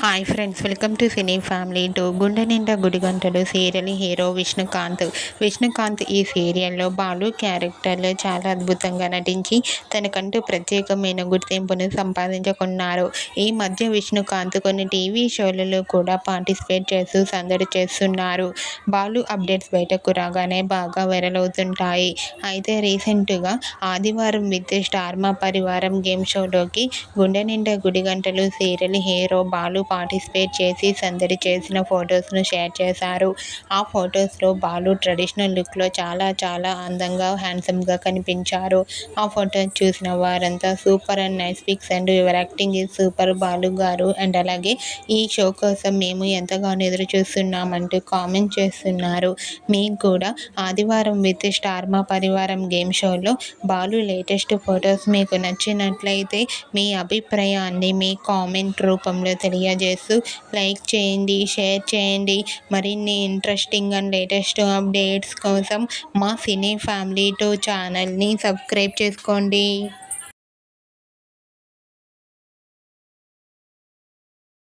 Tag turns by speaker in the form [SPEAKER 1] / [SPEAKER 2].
[SPEAKER 1] Hi friends, welcome to cine family two. గుండె నిండా గుడిగంటలు serial hero Vishnukant ఈ సీరియల్లో బాలు క్యారెక్టర్లో చాలా అద్భుతంగా నటించి తనకంటూ ప్రత్యేకమైన గుర్తింపును సంపాదించుకున్నారు. ఈ మధ్య విష్ణుకాంత్ కొన్ని టీవీ షోలలో కూడా పార్టిసిపేట్ చేస్తూ సందడి చేస్తున్నారు. బాలు అప్డేట్స్ బయటకు రాగానే బాగా వైరల్ అవుతుంటాయి. అయితే రీసెంట్గా ఆదివారం విత్ స్టార్ మా పరివారం గేమ్ షోలోకి గుండె నిండా గుడిగంటలు సీరియల్ హీరో బాలు పార్టిసిపేట్ చేసి సందడి చేసిన ఫొటోస్ను షేర్ చేశారు. ఆ ఫొటోస్లో బాలు ట్రెడిషనల్ లుక్లో చాలా అందంగా హ్యాండ్సమ్గా కనిపించారు. ఆ ఫొటోస్ చూసిన వారంతా super and nice pics and your acting is super Balu గారు అండ్ అలాగే ఈ షో కోసం మేము ఎంతగానో ఎదురు చూస్తున్నామంటూ కామెంట్ చేస్తున్నారు. మీకు కూడా ఆదివారం విత్ స్టార్ మా పరివారం గేమ్ షోలో బాలు లేటెస్ట్ ఫొటోస్ మీకు నచ్చినట్లయితే మీ అభిప్రాయాన్ని మీ కామెంట్ రూపంలో తెలియజేస్తూ లైక్ చేయండి, షేర్ చేయండి. మరిన్ని ఇంట్రెస్టింగ్ అండ్ లేటెస్ట్ అప్డేట్స్ కోసం మా సినీ ఫ్యామిలీ 2 ఛానల్ని సబ్స్క్రైబ్ చేసుకోండి.